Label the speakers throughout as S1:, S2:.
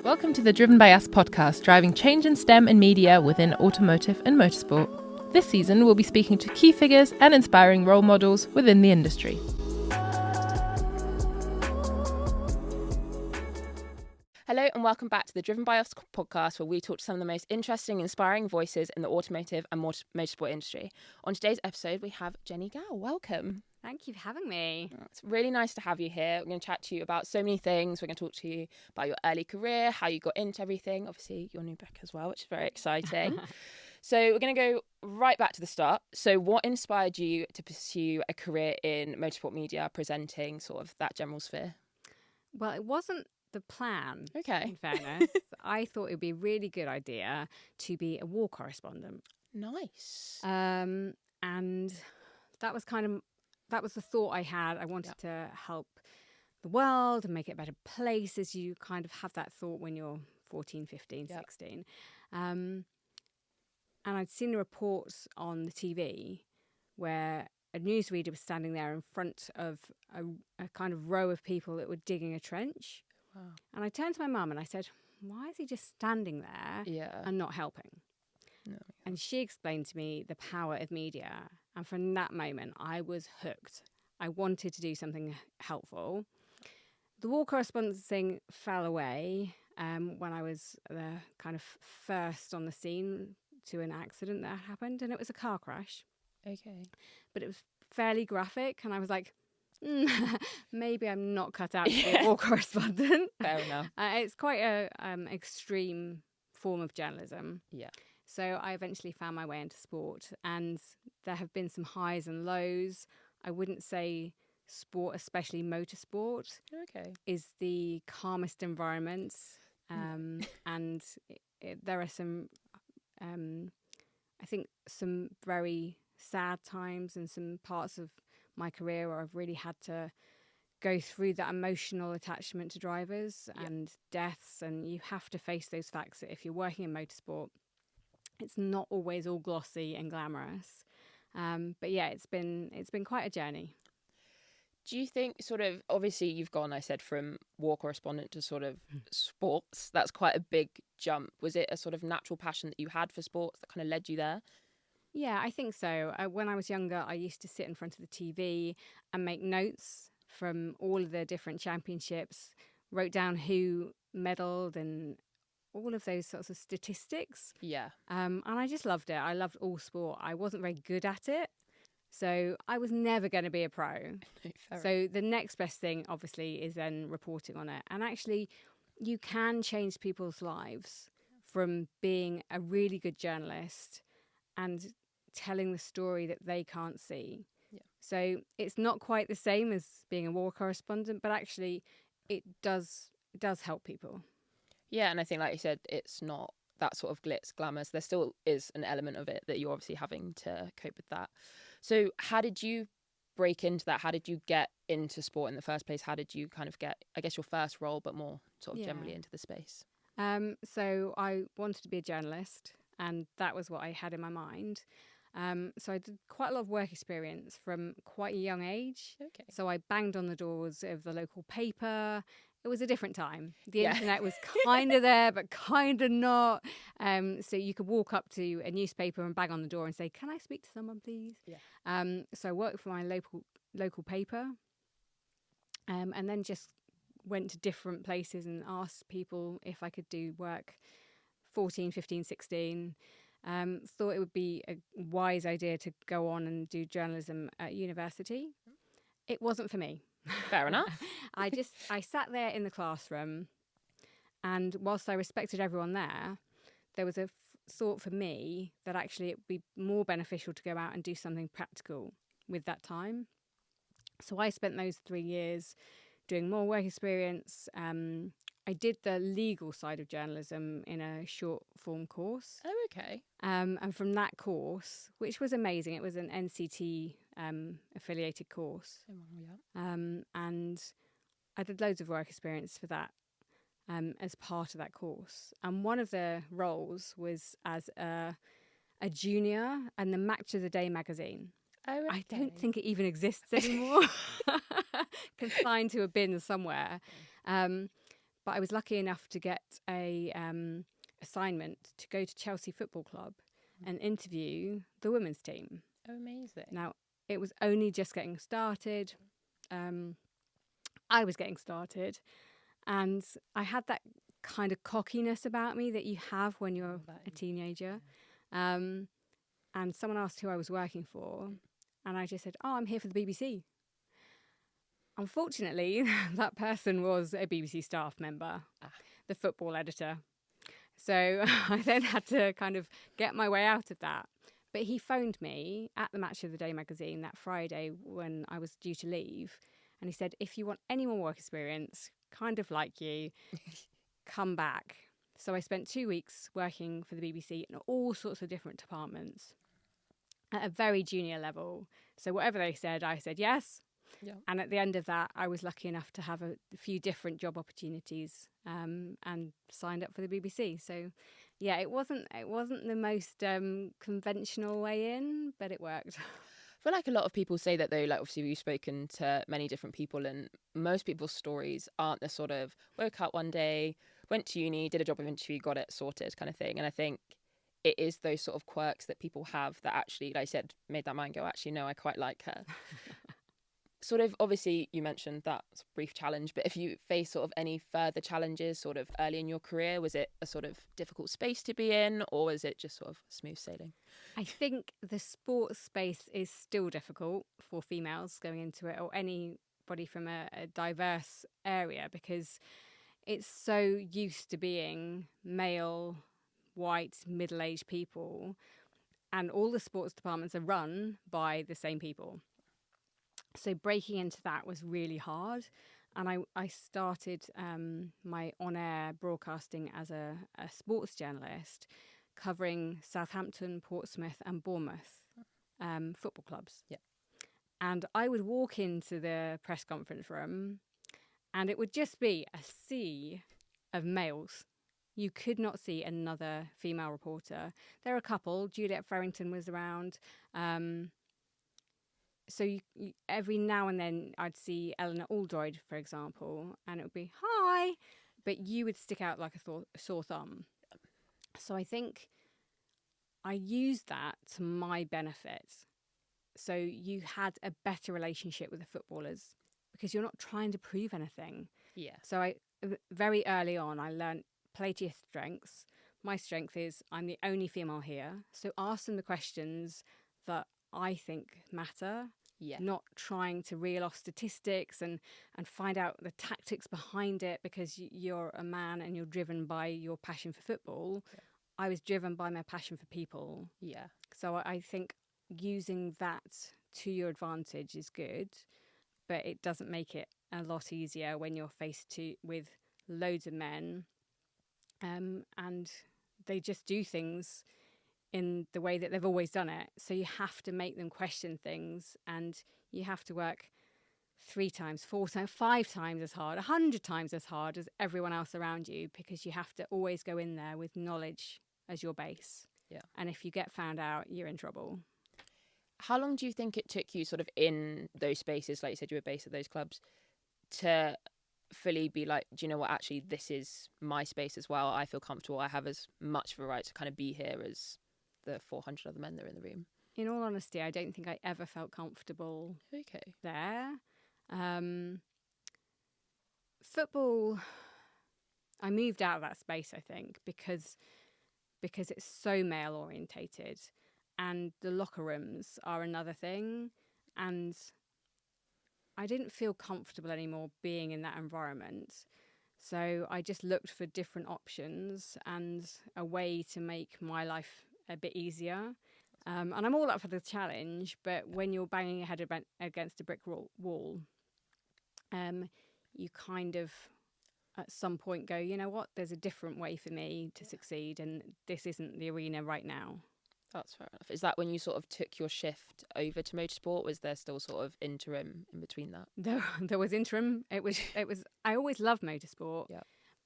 S1: Welcome to the Driven by Us podcast, driving change in STEM and media within automotive and motorsport. This season, we'll be speaking to key figures and inspiring role models within the industry. Hello and welcome back to the Driven by Us podcast, where we talk to some of the most interesting, inspiring voices in the automotive and motorsport industry. On today's episode, we have Jennie Gow. Welcome.
S2: Thank you for having me.
S1: It's really nice to have you here. We're going to chat to you about so many things. We're going to talk to you about your early career, how you got into everything, obviously your new book as well, which is very exciting. So we're going to go right back to the start. So what inspired you to pursue a career in motorsport media, presenting sort of that general sphere?
S2: Well, it wasn't the plan,
S1: Okay.
S2: in fairness. I thought it would be a really good idea to be a war correspondent.
S1: Nice.
S2: And that was the thought I had. I wanted to help the world and make it a better place, as you kind of have that thought when you're 14, 15, 16. And I'd seen the reports on the TV where a newsreader was standing there in front of a kind of row of people that were digging a trench.
S1: Wow.
S2: And I turned to my mum and I said, why is he just standing there and not helping?
S1: No.
S2: And she explained to me the power of media. And from that moment, I was hooked. I wanted to do something helpful. The war correspondence thing fell away when I was kind of first on the scene to an accident that happened. And it was a car crash.
S1: Okay.
S2: But it was fairly graphic. And I was like, maybe I'm not cut out to be a war correspondent.
S1: Fair enough.
S2: It's quite a extreme form of journalism.
S1: Yeah.
S2: So I eventually found my way into sport, and there have been some highs and lows. I wouldn't say sport, especially motorsport, is the calmest environment. And there are some, I think, some very sad times and some parts of my career where I've really had to go through that emotional attachment to drivers and deaths, and you have to face those facts that if you're working in motorsport, it's not always all glossy and glamorous. But yeah, it's been quite a journey.
S1: Do you think sort of, obviously you've gone, I said, from war correspondent to sort of sports. That's quite a big jump. Was it a sort of natural passion that you had for sports that kind of led you there?
S2: Yeah, I think so. When I was younger, I used to sit in front of the TV and make notes from all of the different championships, wrote down who medalled and all of those sorts of statistics.
S1: Yeah.
S2: And I just loved it. I loved all sport. I wasn't very good at it, so I was never going to be a pro. So the next best thing, obviously, is then reporting on it. And actually, you can change people's lives from being a really good journalist and telling the story that they can't see. Yeah. So it's not quite the same as being a war correspondent, but actually it does help people.
S1: Yeah, and I think, like you said, it's not that sort of glitz, glamours. There still is an element of it that you're obviously having to cope with that. So how did you break into that? How did you get into sport in the first place? How did you kind of get, I guess, your first role, but more sort of generally into the space?
S2: So I wanted to be a journalist, and that was what I had in my mind. So I did quite a lot of work experience from quite a young age. Okay. So I banged on the doors of the local paper. It was a different time. The internet was kind of there, but kind of not. So you could walk up to a newspaper and bang on the door and say, "Can I speak to someone, please?" Yeah. So I worked for my local paper, and then just went to different places and asked people if I could do work. 14, 15, 16. Thought it would be a wise idea to go on and do journalism at university. It wasn't for me.
S1: Fair enough.
S2: I sat there in the classroom, and whilst I respected everyone there was a thought for me that actually it would be more beneficial to go out and do something practical with that time. So I spent those 3 years doing more work experience. I did the legal side of journalism in a short form course.
S1: Oh, okay.
S2: And from that course, which was amazing, it was an NCT affiliated course. And I did loads of work experience for that as part of that course. And one of the roles was as a junior in the Match of the Day magazine. Oh, okay. I don't think it even exists anymore. Consigned to a bin somewhere. But I was lucky enough to get a assignment to go to Chelsea Football Club and interview the women's team.
S1: Oh, amazing.
S2: Now, it was only just getting started. I was getting started, and I had that kind of cockiness about me that you have when you're a teenager. And someone asked who I was working for, and I just said, "Oh, I'm here for the BBC." Unfortunately, that person was a BBC staff member, the football editor. So I then had to kind of get my way out of that. But he phoned me at the Match of the Day magazine that Friday when I was due to leave. And he said, if you want any more work experience, kind of like you, come back. So I spent 2 weeks working for the BBC in all sorts of different departments at a very junior level. So whatever they said, I said yes. Yeah. And at the end of that, I was lucky enough to have a few different job opportunities and signed up for the BBC. So, yeah, it wasn't the most conventional way in, but it worked.
S1: I feel like a lot of people say that, though, like obviously we've spoken to many different people, and most people's stories aren't the sort of woke up one day, went to uni, did a job interview, got it sorted kind of thing. And I think it is those sort of quirks that people have that actually, like I said, made that man go, actually, no, I quite like her. Sort of, obviously, you mentioned that brief challenge, but if you face sort of any further challenges sort of early in your career, was it a sort of difficult space to be in, or was it just sort of smooth sailing?
S2: I think the sports space is still difficult for females going into it, or anybody from a diverse area, because it's so used to being male, white, middle-aged people, and all the sports departments are run by the same people. So breaking into that was really hard. And I started my on-air broadcasting as a sports journalist, covering Southampton, Portsmouth and Bournemouth football clubs. Yeah. And I would walk into the press conference room and it would just be a sea of males. You could not see another female reporter. There are a couple. Juliet Farrington was around. So you, every now and then I'd see Eleanor Aldroyd, for example, and it would be, hi, but you would stick out like a sore thumb. So I think I used that to my benefit. So you had a better relationship with the footballers because you're not trying to prove anything. Yeah. So very early on, I learned play to your strengths. My strength is I'm the only female here. So ask them the questions that I think matter. Yeah. Not trying to reel off statistics and find out the tactics behind it because you're a man and you're driven by your passion for football. Yeah. I was driven by my passion for people. Yeah. So I think using that to your advantage is good, but it doesn't make it a lot easier when you're faced with loads of men and they just do things in the way that they've always done it. So you have to make them question things and you have to work 3 times, 4 times, 5 times as hard, 100 times as hard as everyone else around you because you have to always go in there with knowledge as your base. Yeah. And if you get found out, you're in trouble.
S1: How long do you think it took you sort of in those spaces, like you said you were based at those clubs, to fully be like, do you know what, actually this is my space as well, I feel comfortable, I have as much of a right to kind of be here as the 400 other men that are in the room?
S2: In all honesty, I don't think I ever felt comfortable there. Football, I moved out of that space, I think, because it's so male orientated and the locker rooms are another thing. And I didn't feel comfortable anymore being in that environment. So I just looked for different options and a way to make my life a bit easier. And I'm all up for the challenge, but when you're banging your head against a brick wall, you kind of at some point go, you know what, there's a different way for me to succeed and this isn't the arena right now.
S1: That's fair enough. Is that when you sort of took your shift over to motorsport? Was there still sort of interim in between that?
S2: There was interim. It was. I always loved motorsport,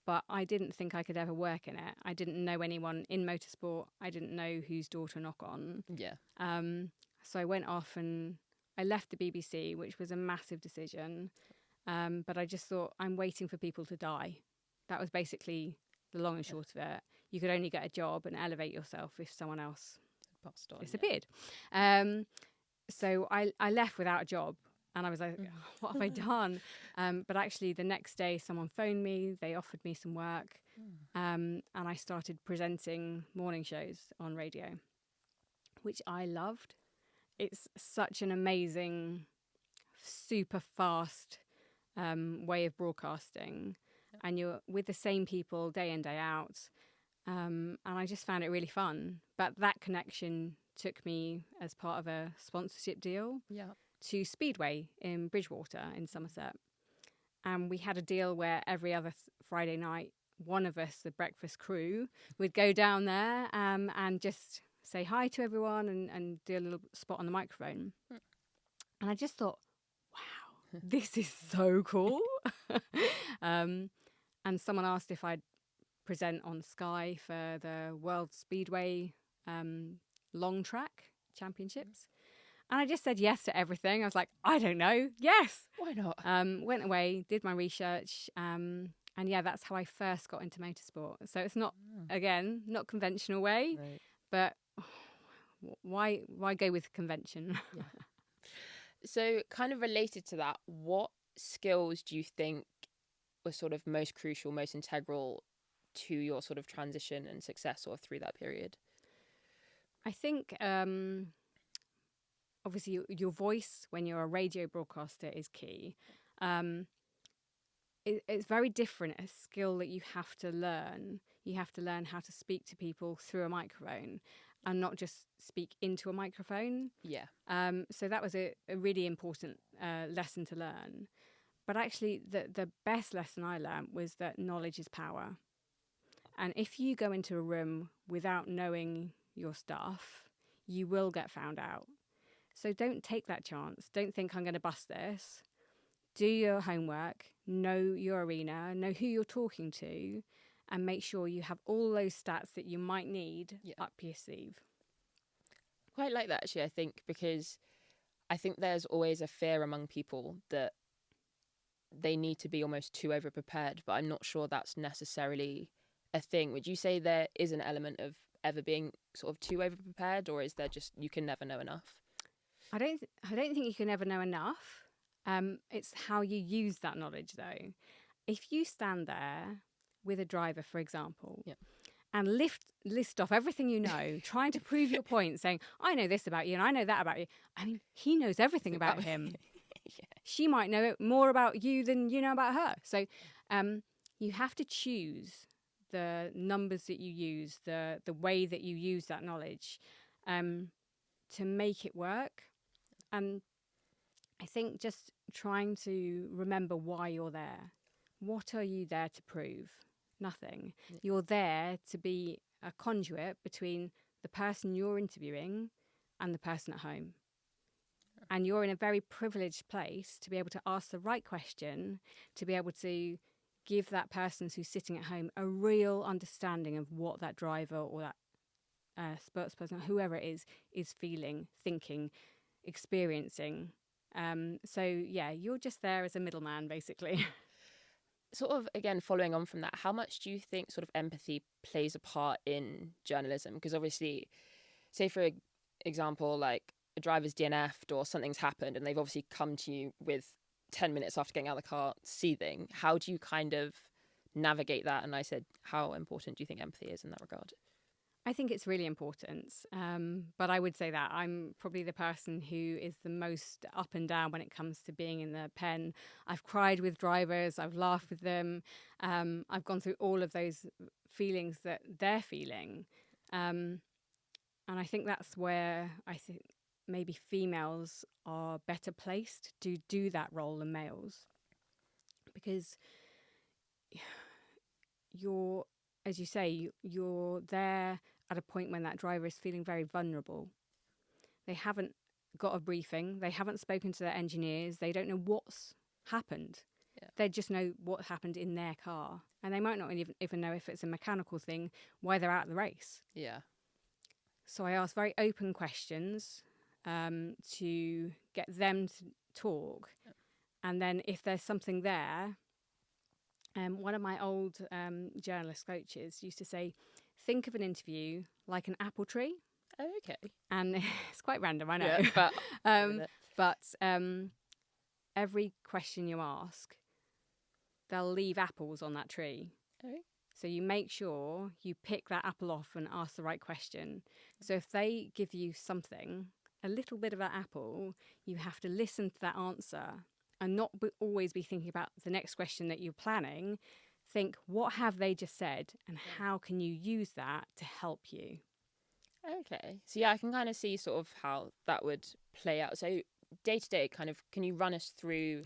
S2: but I didn't think I could ever work in it. I didn't know anyone in motorsport. I didn't know whose door to knock on. Yeah. So I went off and I left the BBC, which was a massive decision. But I just thought, I'm waiting for people to die. That was basically the long and short of it. You could only get a job and elevate yourself if someone else disappeared. So I left without a job, and I was like, what have I done? But actually the next day someone phoned me, they offered me some work, and I started presenting morning shows on radio, which I loved. It's such an amazing, super fast way of broadcasting, and you're with the same people day in, day out. And I just found it really fun. But that connection took me as part of a sponsorship deal to Speedway in Bridgewater in Somerset. And we had a deal where every other Friday night, one of us, the breakfast crew, would go down there and just say hi to everyone and do a little spot on the microphone. And I just thought, wow, this is so cool. And someone asked if I'd present on Sky for the World Speedway long track championships. And I just said yes to everything. I was like, I don't know. Yes.
S1: Why not?
S2: Went away, did my research. And yeah, that's how I first got into motorsport. So it's not, again, not conventional way, but why go with convention?
S1: So kind of related to that, what skills do you think were sort of most crucial, most integral to your sort of transition and success or through that period?
S2: I think obviously your voice when you're a radio broadcaster is key. It's very different, a skill that you have to learn. You have to learn how to speak to people through a microphone and not just speak into a microphone. So that was a really important lesson to learn. But actually the best lesson I learned was that knowledge is power. And if you go into a room without knowing your stuff, you will get found out. So don't take that chance. Don't think I'm going to bust this. Do your homework, know your arena, know who you're talking to, and make sure you have all those stats that you might need up your sleeve.
S1: Quite like that, actually, I think, because I think there's always a fear among people that they need to be almost too over-prepared, but I'm not sure that's necessarily a thing. Would you say there is an element of ever being sort of too over-prepared, or is there just you can never know enough?
S2: I don't think you can ever know enough. It's how you use that knowledge, though. If you stand there with a driver, for example, and list off everything you know, trying to prove your point, saying, I know this about you and I know that about you. I mean, he knows everything about him. She might know more about you than you know about her. So you have to choose the numbers that you use, the way that you use that knowledge to make it work. And I think just trying to remember why you're there. What are you there to prove? Nothing. You're there to be a conduit between the person you're interviewing and the person at home. And you're in a very privileged place to be able to ask the right question, to be able to give that person who's sitting at home a real understanding of what that driver or that spokesperson, whoever it is feeling, thinking, experiencing. So yeah, you're just there as a middleman, basically.
S1: Sort of, again, following on from that, how much do you think sort of empathy plays a part in journalism? Because obviously, say for example, like a driver's DNF'd or something's happened and they've obviously come to you with 10 minutes after getting out of the car seething. How do you kind of navigate that? And I said, how important do you think empathy is in that regard?
S2: I think it's really important. But I would say that I'm probably the person who is the most up and down when it comes to being in the pen. I've cried with drivers. I've laughed with them. I've gone through all of those feelings that they're feeling. And I think that's where I think maybe females are better placed to do that role than males. Because you're, as you say, you're there at a point when that driver is feeling very vulnerable. They haven't got a briefing. They haven't spoken to their engineers. They don't know what's happened. They just know what happened in their car. And they might not even know if it's a mechanical thing, why they're out of the race. So I ask very open questions to get them to talk. And then if there's something there, One of my old journalist coaches used to say, think of an interview like an apple tree.
S1: Oh, okay.
S2: And it's quite random, I know.
S1: Yeah,
S2: but every question you ask, they'll leave apples on that tree.
S1: Oh.
S2: So you make sure you pick that apple off and ask the right question. So if they give you something, a little bit of that apple, you have to listen to that answer and not always be thinking about the next question that you're planning. Think, what have they just said and how can you use that to help you?
S1: Okay. So yeah, I can kind of see sort of how that would play out. So day to day, kind of, can you run us through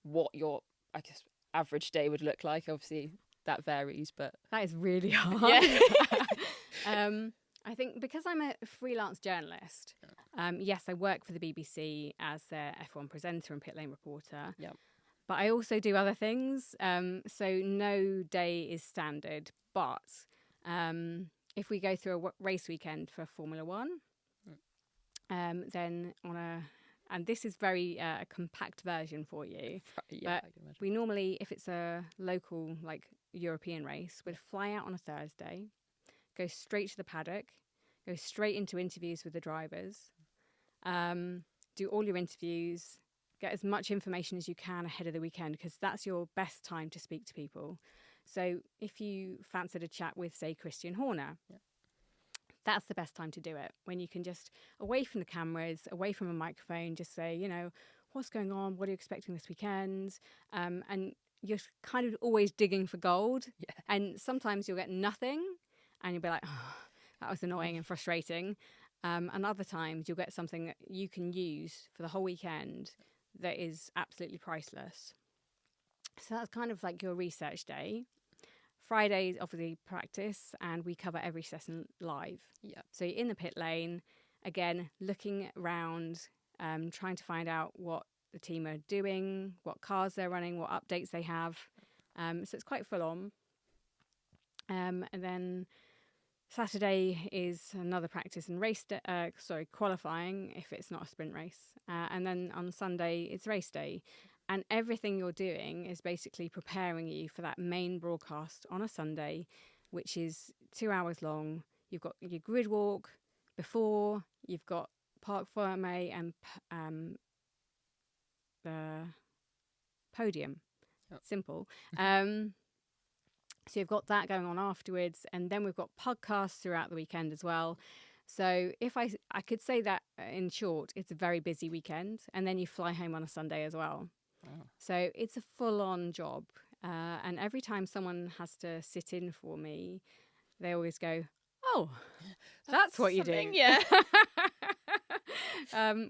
S1: what your, I guess, average day would look like? Obviously, that varies, but
S2: that is really hard.
S1: Yeah.
S2: I think because I'm a freelance journalist, yes, I work for the BBC as their F1 presenter and pit lane reporter.
S1: Yep.
S2: But I also do other things. So no day is standard. But if we go through a race weekend for Formula One, then and this is very a compact version for you.
S1: Yeah,
S2: but we normally, if it's a local, like European race, would fly out on a Thursday, go straight to the paddock, go straight into interviews with the drivers, do all your interviews, get as much information as you can ahead of the weekend, because that's your best time to speak to people. So if you fancied a chat with, say, Christian Horner, that's the best time to do it, when you can just, away from the cameras, away from a microphone, just say, you know, what's going on? What are you expecting this weekend? And you're kind of always digging for gold. Yeah. And sometimes you'll get nothing and you'll be like, oh, that was annoying and frustrating. And other times you'll get something that you can use for the whole weekend that is absolutely priceless. So that's kind of like your research day. Fridays, obviously, practice, and we cover every session live.
S1: Yeah. So
S2: you're in the pit lane, again, looking around, trying to find out what the team are doing, what cars they're running, what updates they have. So it's quite full on. And then Saturday is another practice and qualifying if it's not a sprint race. And then on Sunday, it's race day. And everything you're doing is basically preparing you for that main broadcast on a Sunday, which is 2 hours long. You've got your grid walk before, you've got Parc Fermé and the podium.
S1: Yep.
S2: Simple. So you've got that going on afterwards. And then we've got podcasts throughout the weekend as well. So if I could say that in short, it's a very busy weekend. And then you fly home on a Sunday as well. Oh. So it's a full-on job. And every time someone has to sit in for me, they always go, oh, that's what you do.
S1: Yeah.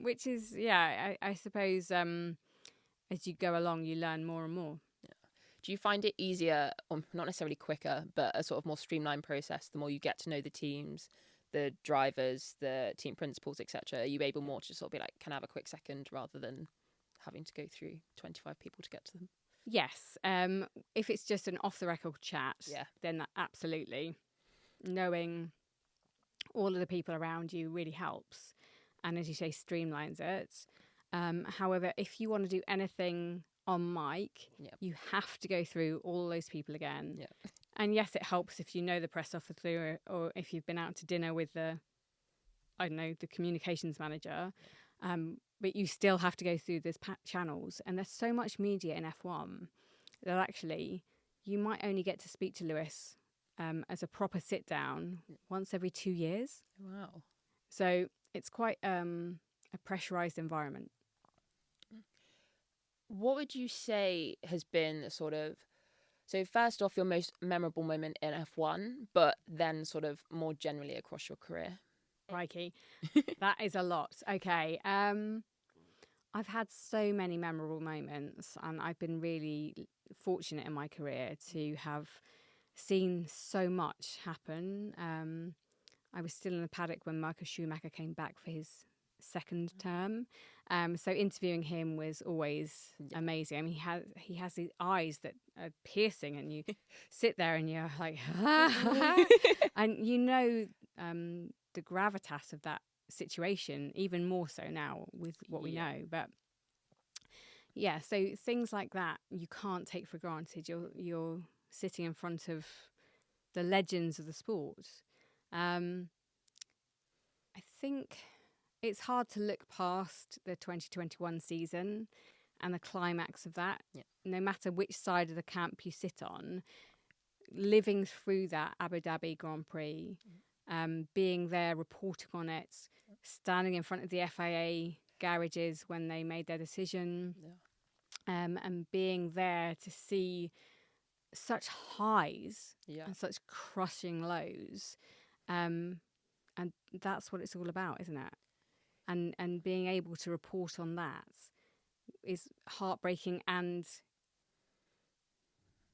S2: Which is, I suppose as you go along, you learn more and more.
S1: Yeah. Do you find it easier, or not necessarily quicker, but a sort of more streamlined process the more you get to know the teams, the drivers, the team principals, etc.? Are you able more to sort of be like, can I have a quick second, rather than having to go through 25 people to get to them?
S2: Yes. If it's just an off-the-record chat, then that absolutely. Knowing all of the people around you really helps. And as you say, streamlines it. However, if you want to do anything on mic, you have to go through all those people again. Yep. And yes, it helps if you know the press officer, or if you've been out to dinner with the communications manager. But you still have to go through these channels. And there's so much media in F1 that actually you might only get to speak to Lewis as a proper sit down once every 2 years.
S1: Wow.
S2: So it's quite a pressurized environment.
S1: What would you say has been sort of, so first off, your most memorable moment in F1, but then sort of more generally across your career?
S2: Crikey, that is a lot. Okay. I've had so many memorable moments, and I've been really fortunate in my career to have seen so much happen. I was still in the paddock when Michael Schumacher came back for his second term. So interviewing him was always amazing. I mean, he has these eyes that are piercing, and you sit there and you're like, and you know the gravitas of that situation even more so now with what we know. But Yeah, so things like that you can't take for granted. You're sitting in front of the legends of the sport. I think it's hard to look past the 2021 season and the climax of that.
S1: Yeah.
S2: No matter which side of the camp you sit on, living through that Abu Dhabi Grand Prix, being there, reporting on it, standing in front of the FIA garages when they made their decision, and being there to see such highs and such crushing lows. And that's what it's all about, isn't it? And being able to report on that is heartbreaking, and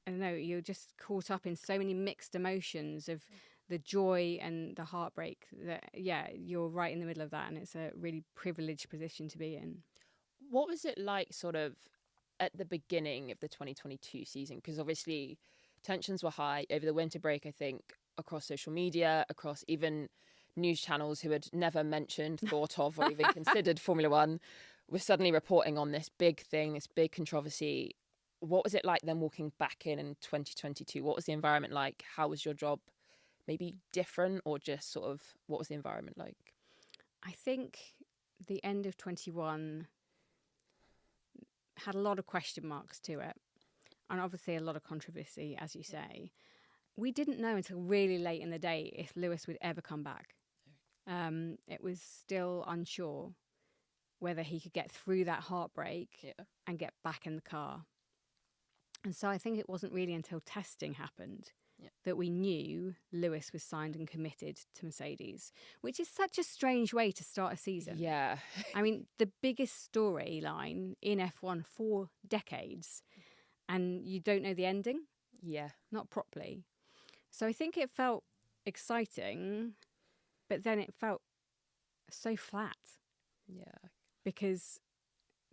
S2: I don't know, you're just caught up in so many mixed emotions of the joy and the heartbreak that, you're right in the middle of that, and it's a really privileged position to be in.
S1: What was it like sort of at the beginning of the 2022 season? Because obviously tensions were high over the winter break, I think, across social media, across even news channels who had never mentioned, thought of, or even considered Formula One, were suddenly reporting on this big thing, this big controversy. What was it like then walking back in 2022? What was the environment like? How was your job maybe different, or just sort of what was the environment like?
S2: I think the end of 21 had a lot of question marks to it, and obviously a lot of controversy, as you say. We didn't know until really late in the day if Lewis would ever come back. It was still unsure whether he could get through that heartbreak and get back in the car. And so I think it wasn't really until testing happened that we knew Lewis was signed and committed to Mercedes, which is such a strange way to start a season.
S1: Yeah.
S2: I mean, the biggest storyline in F1 for decades, and you don't know the ending?
S1: Yeah.
S2: Not properly. So I think it felt exciting, but then it felt so flat.
S1: Yeah.
S2: Because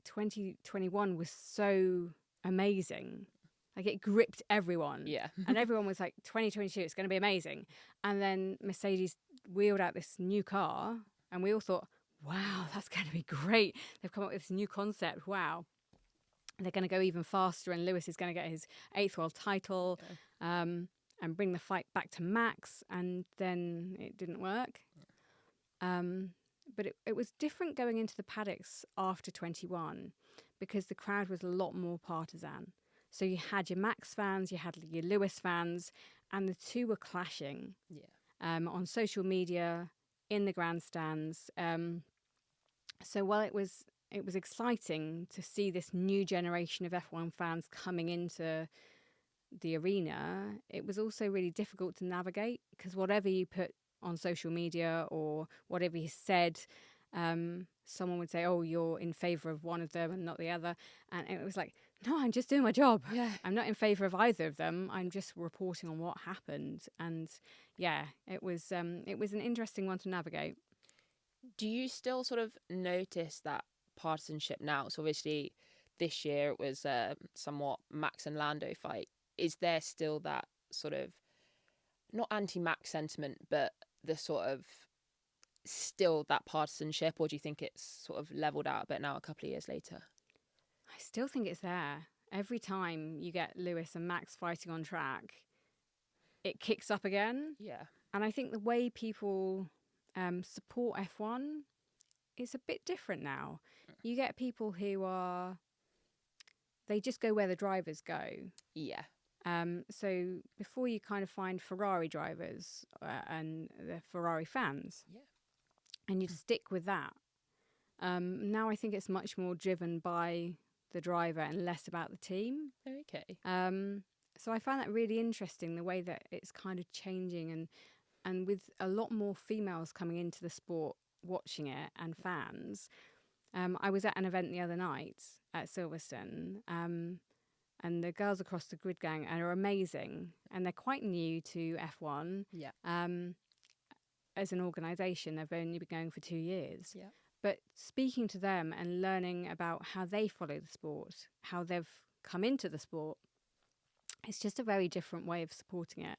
S2: 2021 was so amazing. Like, it gripped everyone.
S1: Yeah.
S2: And everyone was like, 2022, it's going to be amazing. And then Mercedes wheeled out this new car, and we all thought, wow, that's going to be great. They've come up with this new concept. Wow. And they're going to go even faster, and Lewis is going to get his 8th world title. And bring the fight back to Max, and then it didn't work. But it was different going into the paddocks after 21, because the crowd was a lot more partisan. So you had your Max fans, you had your Lewis fans, and the two were clashing on social media, in the grandstands. So while it was exciting to see this new generation of F1 fans coming into the arena, it was also really difficult to navigate, because whatever you put on social media or whatever you said, someone would say, oh, you're in favour of one of them and not the other. And it was like, no, I'm just doing my job. I'm not in favour of either of them. I'm just reporting on what happened. And it was an interesting one to navigate.
S1: Do you still sort of notice that partisanship now? So obviously this year it was somewhat Max and Lando fight. Is there still that sort of, not anti-Max sentiment, but the sort of still that partisanship, or do you think it's sort of leveled out a bit now a couple of years later?
S2: I still think it's there. Every time you get Lewis and Max fighting on track, it kicks up again.
S1: Yeah.
S2: And I think the way people support F1 is a bit different now. You get people who they just go where the drivers go.
S1: Yeah.
S2: So before you kind of find Ferrari drivers and the Ferrari fans, and you'd stick with that. Now I think it's much more driven by the driver and less about the team.
S1: Okay.
S2: So I find that really interesting, the way that it's kind of changing, and with a lot more females coming into the sport, watching it, and fans. I was at an event the other night at Silverstone, and the girls across the grid gang are amazing, and they're quite new to F1.
S1: Yeah.
S2: As an organisation, they've only been going for 2 years.
S1: Yeah.
S2: But speaking to them and learning about how they follow the sport, how they've come into the sport, it's just a very different way of supporting it.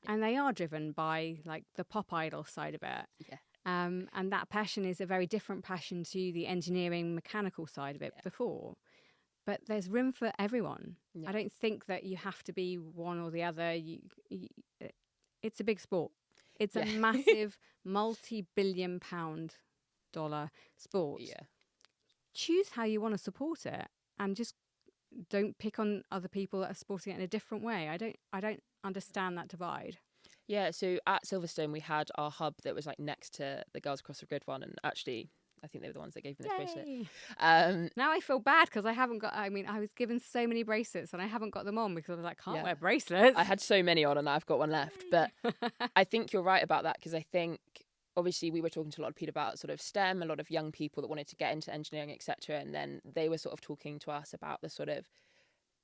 S2: Yeah. And they are driven by like the pop idol side of it.
S1: Yeah.
S2: And that passion is a very different passion to the engineering, mechanical side of it before. but there's room for everyone.
S1: Yeah.
S2: I don't think that you have to be one or the other. It's a big sport. It's a massive multi-billion-pound dollar sport.
S1: Yeah.
S2: Choose how you want to support it, and just don't pick on other people that are supporting it in a different way. I don't understand that divide.
S1: Yeah, so at Silverstone we had our hub that was like next to the Girls Across the Grid one, and actually I think they were the ones that gave me this bracelet.
S2: Now I feel bad because I haven't got. I mean, I was given so many bracelets and I haven't got them on because I was like, can't wear bracelets.
S1: I had so many on and I've got one left. But I think you're right about that, because I think obviously we were talking to a lot of people about sort of STEM, a lot of young people that wanted to get into engineering, etc. And then they were sort of talking to us about the sort of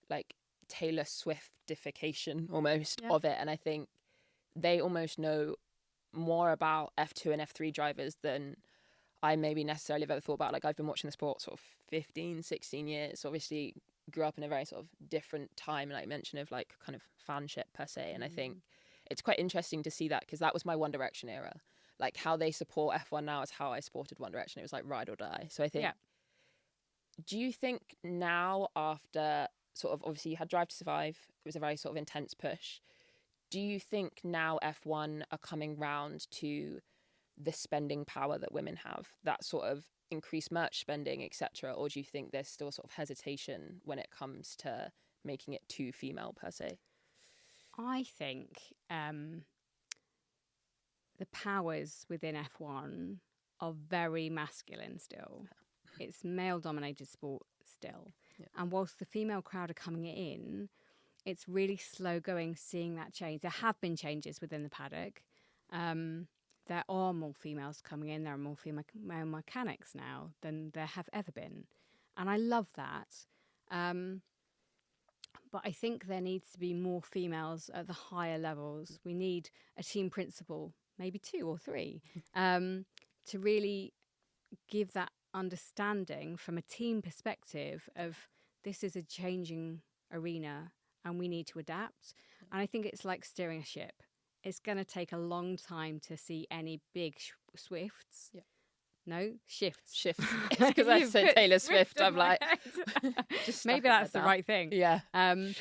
S1: like Taylor Swiftification almost of it. And I think they almost know more about F2 and F3 drivers than I maybe necessarily have ever thought about. Like, I've been watching the sport sort of 15, 16 years. Obviously grew up in a very sort of different time, like I mentioned, of like kind of fanship per se. And I think it's quite interesting to see that, because that was my One Direction era. Like, how they support F1 now is how I supported One Direction. It was like ride or die. So I think, do you think now, after sort of, obviously you had Drive to Survive, it was a very sort of intense push. Do you think now F1 are coming round to the spending power that women have, that sort of increased merch spending, etc.? Or do you think there's still sort of hesitation when it comes to making it too female per se?
S2: I think the powers within F1 are very masculine still. It's male-dominated sport still. Yeah. And whilst the female crowd are coming in, it's really slow going seeing that change. There have been changes within the paddock. There are more females coming in. There are more female mechanics now than there have ever been. And I love that. But I think there needs to be more females at the higher levels. We need a team principal, maybe 2 or 3, to really give that understanding from a team perspective of this is a changing arena and we need to adapt. And I think it's like steering a ship. It's going to take a long time to see any big swifts. Yeah. No, shifts.
S1: Shifts. Because I said Taylor Swift, I'm like...
S2: Maybe that's the right thing.
S1: Yeah.
S2: I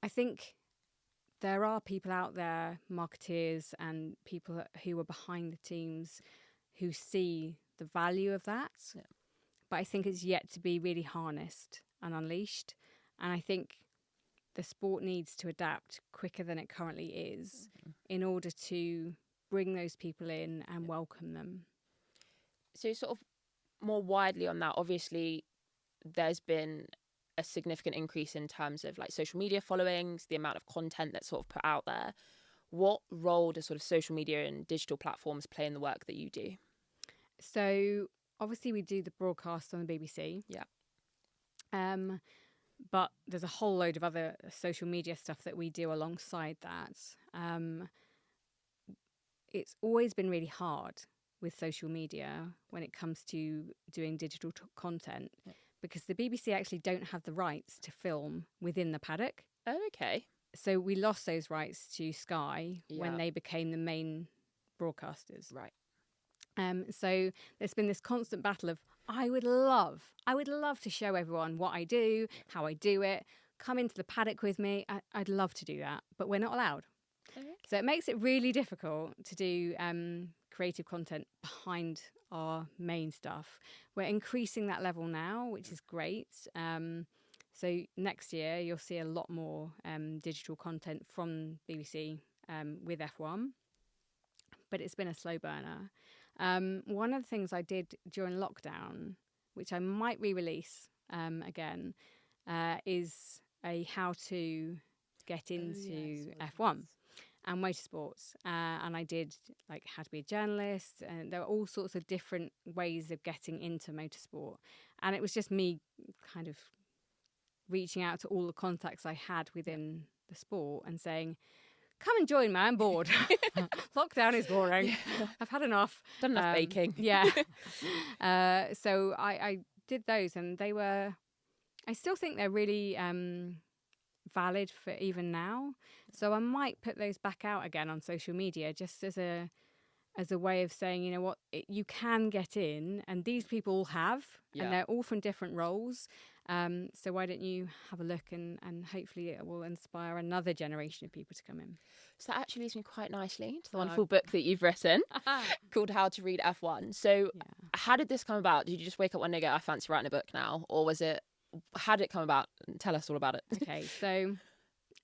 S2: think there are people out there, marketeers and people who are behind the teams, who see the value of that. Yeah. But I think it's yet to be really harnessed and unleashed. And I think the sport needs to adapt quicker than it currently is in order to bring those people in and welcome them.
S1: So sort of more widely on that, obviously there's been a significant increase in terms of like social media followings, the amount of content that's sort of put out there. What role does sort of social media and digital platforms play in the work that you do?
S2: So obviously we do the broadcast on the BBC.
S1: Yeah.
S2: But there's a whole load of other social media stuff that we do alongside that. It's always been really hard with social media when it comes to doing digital content, because the BBC actually don't have the rights to film within the paddock.
S1: Oh, okay.
S2: So we lost those rights to Sky when they became the main broadcasters.
S1: Right.
S2: So there's been this constant battle of, I would love to show everyone what I do, how I do it, come into the paddock with me. I'd love to do that, but we're not allowed. Okay. So it makes it really difficult to do creative content behind our main stuff. We're increasing that level now, which is great. So next year you'll see a lot more digital content from BBC with F1, but it's been a slow burner. One of the things I did during lockdown, which I might re-release again, is a how to get into F1 and motorsports. And I did like how to be a journalist, and there were all sorts of different ways of getting into motorsport. And it was just me kind of reaching out to all the contacts I had within the sport and saying, come and join me, I'm bored. Lockdown is boring. Yeah. I've had enough.
S1: Done enough baking.
S2: Yeah. So I did those, and they were, I still think they're really valid for even now. So I might put those back out again on social media, just as a way of saying, you know what, you can get in, and these people all have, and they're all from different roles. So why don't you have a look, and hopefully it will inspire another generation of people to come in.
S1: So that actually leads me quite nicely to the wonderful book that you've written called How to Read F1. So how did this come about? Did you just wake up one day and go, I fancy writing a book now? Or was it, how did it come about? Tell us all about it.
S2: Okay, so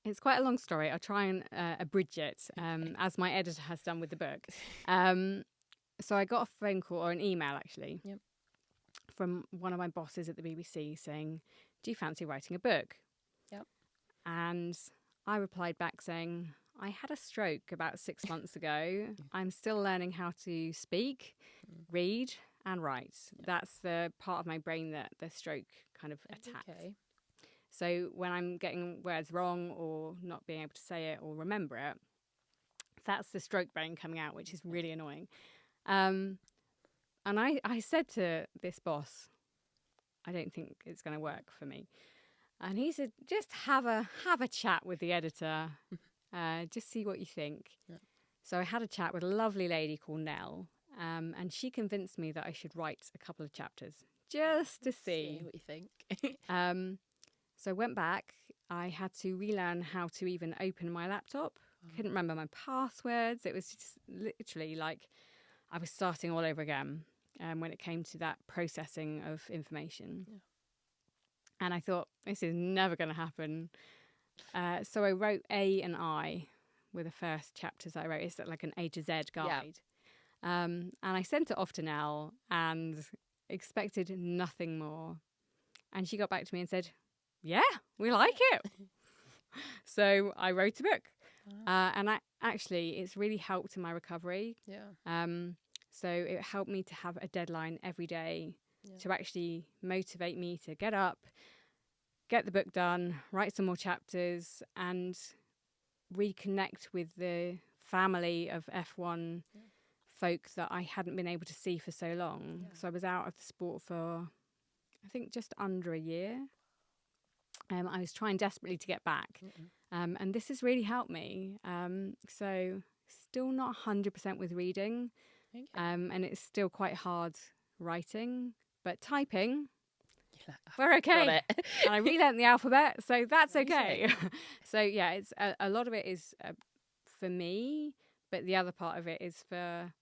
S2: it's quite a long story. I'll try and abridge it, as my editor has done with the book. So I got a phone call, or an email actually, from one of my bosses at the BBC saying, do you fancy writing a book?
S1: Yep.
S2: And I replied back saying, I had a stroke about 6 months ago. I'm still learning how to speak, read and write. That's the part of my brain that the stroke kind of attacked. Okay. So when I'm getting words wrong or not being able to say it or remember it, that's the stroke brain coming out, which is really annoying. And I said to this boss, I don't think it's going to work for me. And he said, just have a chat with the editor. Just see what you think. Yeah. So I had a chat with a lovely lady called Nell, and she convinced me that I should write a couple of chapters just to see
S1: what you think.
S2: So I went back. I had to relearn how to even open my laptop. Couldn't remember my passwords. It was just literally like I was starting all over again when it came to that processing of information. Yeah. And I thought, this is never going to happen. So I wrote A and I were the first chapters I wrote. It's like an A to Z guide. Yeah. And I sent it off to Nell and expected nothing more. And she got back to me and said, yeah, we like it. So I wrote a book. And actually, it's really helped in my recovery. Yeah. So it helped me to have a deadline every day to actually motivate me to get up, get the book done, write some more chapters, and reconnect with the family of F1 folk that I hadn't been able to see for so long. Yeah. So I was out of the sport for, I think, just under a year. I was trying desperately to get back. And this has really helped me. So still not 100% with reading. Okay. And it's still quite hard writing, but typing, we're okay. And I relearned the alphabet, so that's okay. So yeah, it's a lot of it is for me, but the other part of it is for,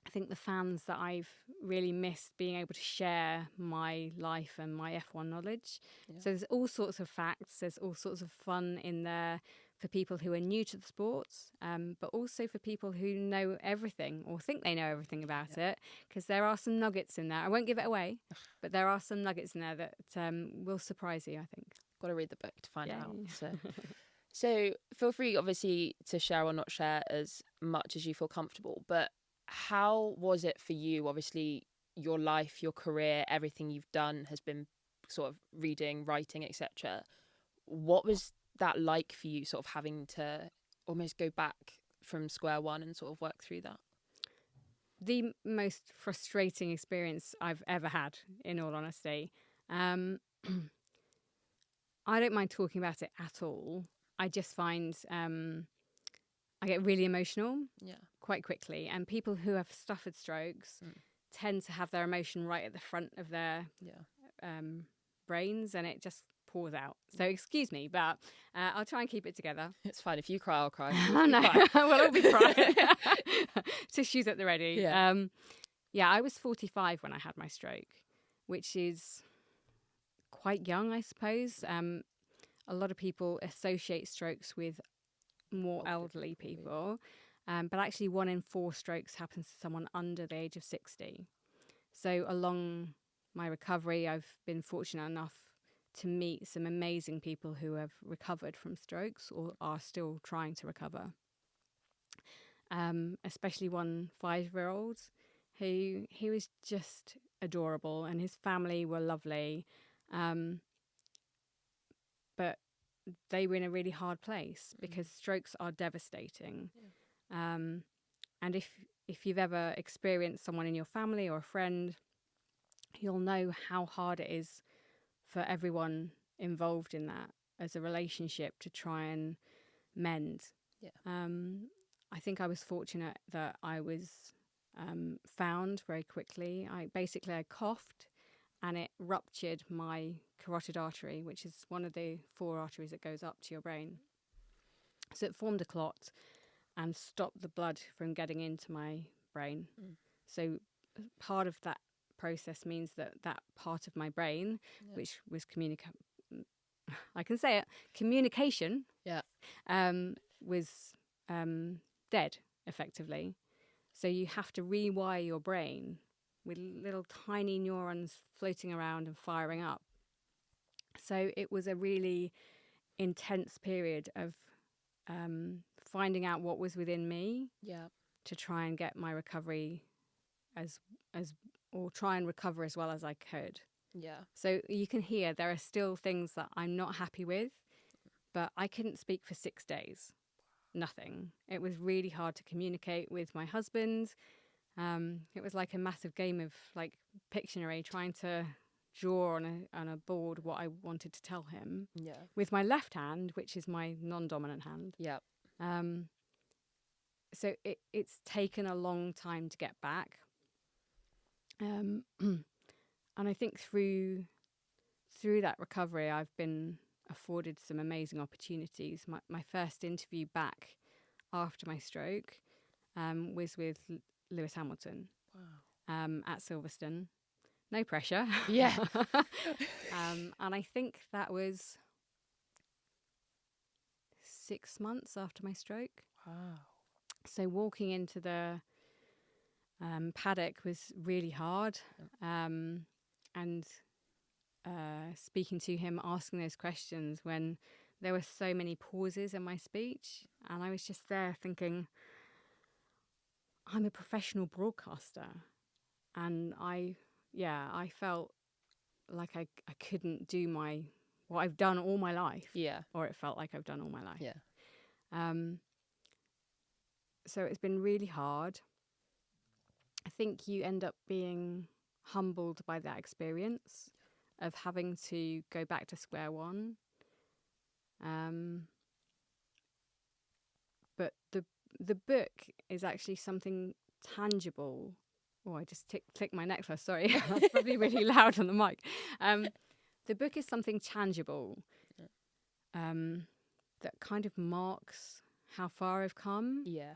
S2: I think, the fans that I've really missed being able to share my life and my F1 knowledge. Yeah. So there's all sorts of facts, there's all sorts of fun in there for people who are new to the sport, but also for people who know everything or think they know everything about it, because there are some nuggets in there. I won't give it away, but there are some nuggets in there that will surprise you, I think.
S1: Got to read the book to find out. So feel free, obviously, to share or not share as much as you feel comfortable, but how was it for you? Obviously, your life, your career, everything you've done has been sort of reading, writing, etc. What was that like for you, sort of having to almost go back from square one and sort of work through that?
S2: The most frustrating experience I've ever had, in all honesty. I don't mind talking about it at all. I just find I get really emotional quite quickly, and people who have suffered strokes tend to have their emotion right at the front of their brains, and it just pours out. So excuse me, but I'll try and keep it together.
S1: It's fine. If you cry, I'll cry.
S2: Oh no, we'll all be crying. Tissues at the ready. Yeah. I was 45 when I had my stroke, which is quite young, I suppose. A lot of people associate strokes with more elderly people, but actually 1 in 4 strokes happens to someone under the age of 60. So along my recovery, I've been fortunate enough to meet some amazing people who have recovered from strokes or are still trying to recover. Especially one 5-year-old who he was just adorable, and his family were lovely. But they were in a really hard place because strokes are devastating. Yeah. And if you've ever experienced someone in your family or a friend, you'll know how hard it is for everyone involved in that as a relationship to try and mend. Yeah. I think I was fortunate that I was found very quickly. I coughed and it ruptured my carotid artery, which is one of the 4 arteries that goes up to your brain. So it formed a clot and stopped the blood from getting into my brain. So part of that process means that that part of my brain, which was I can say it, communication, was dead, effectively. So you have to rewire your brain with little tiny neurons floating around and firing up. So it was a really intense period of finding out what was within me to try and get my recovery or try and recover as well as I could.
S1: Yeah.
S2: So you can hear there are still things that I'm not happy with, but I couldn't speak for 6 days. Nothing. It was really hard to communicate with my husband. It was like a massive game of like Pictionary, trying to draw on a board what I wanted to tell him.
S1: Yeah.
S2: With my left hand, which is my non-dominant hand.
S1: Yeah.
S2: So it's taken a long time to get back. And I think through that recovery, I've been afforded some amazing opportunities. My first interview back after my stroke was with Lewis Hamilton.
S1: Wow.
S2: At Silverstone. No pressure.
S1: Yeah.
S2: And I think that was 6 months after my stroke.
S1: Wow.
S2: So walking into the paddock was really hard. And speaking to him, asking those questions when there were so many pauses in my speech. And I was just there thinking, I'm a professional broadcaster. And I felt like I couldn't do what I've done all my life.
S1: Yeah.
S2: Or it felt like I've done all my life.
S1: Yeah.
S2: So it's been really hard. I think you end up being humbled by that experience of having to go back to square one. But the book is actually something tangible. Oh, I just clicked my necklace. Sorry, that's probably really loud on the mic. The book is something tangible that kind of marks how far I've come.
S1: Yeah.